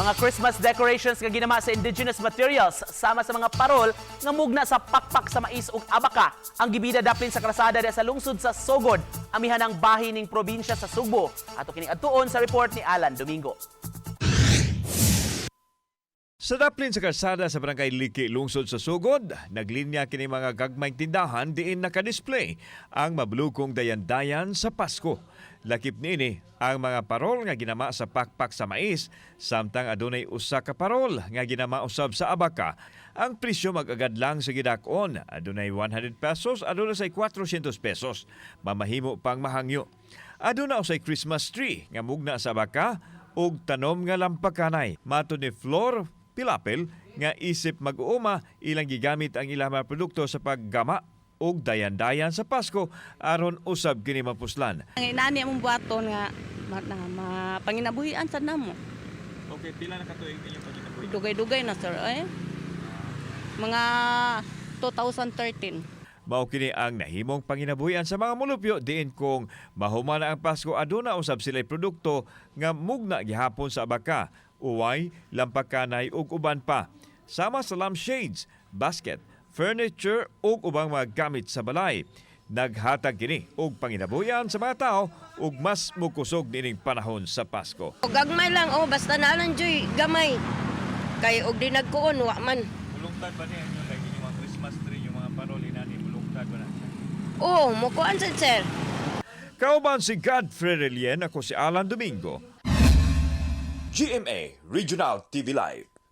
Mga Christmas decorations nga ginama sa indigenous materials sama sa mga parol nga mugna sa pakpak sa mais ug abaka ang gibida daplin sa kalsada sa lungsod sa Sogod, amihan ang bahin ning probinsya sa Sugbo. Ato kini adtuon sa report ni Alan Domingo. Sa daplin sa kalsada sa Barangay Liki, lungsod sa Sugod, naglinya kini mga gagmayng tindahan diin nakadisplay ang mablukong dayan-dayan sa Pasko. Lakip niini ang mga parol nga ginama sa pakpak sa mais, samtang adunay usa ka parol nga ginama usab sa abaka. Ang presyo mag-agad lang sa gidakon, adunay 100 pesos, adunay say 400 pesos. Mamahimo pang mahangyo. Aduna usay Christmas tree nga mugna sa abaka ug tanom nga lampakanay. Mato ni Flor Pilapil nga isip mag-uuma ilang gigamit ang ilang mga produkto sa paggama og dayan-dayan sa Pasko aron usab kini mapuslan. Ang inani among buhaton nga panginabuhian sa namo. Okay, pila na katuig inyong panginabuhi? Dugay-dugay na sir mga 2013. Mao kini ang nahimong panginabuhian sa mga mulupyo diin kung mahuman na ang Pasko aduna usab sila'y produkto nga mugna gihapon sa abaka, uway, lampakanay ug uban pa. Sama sa lampshades, basket, furniture ug ubang mga gamit sa balay. Naghatag kini og panginabuhian sa mga tao ug mas mukusog nining panahon sa Pasko. Gagmay lang basta na lang joy gamay. Kay og di nagkuon wa man. Bulungtad ba niya yung lagi yung mga Christmas tree, yung mga parol inani bulungtad ba na? Mo kuan sir. Kauban si Godfrey Relien, ako si Alan Domingo. GMA Regional TV Live.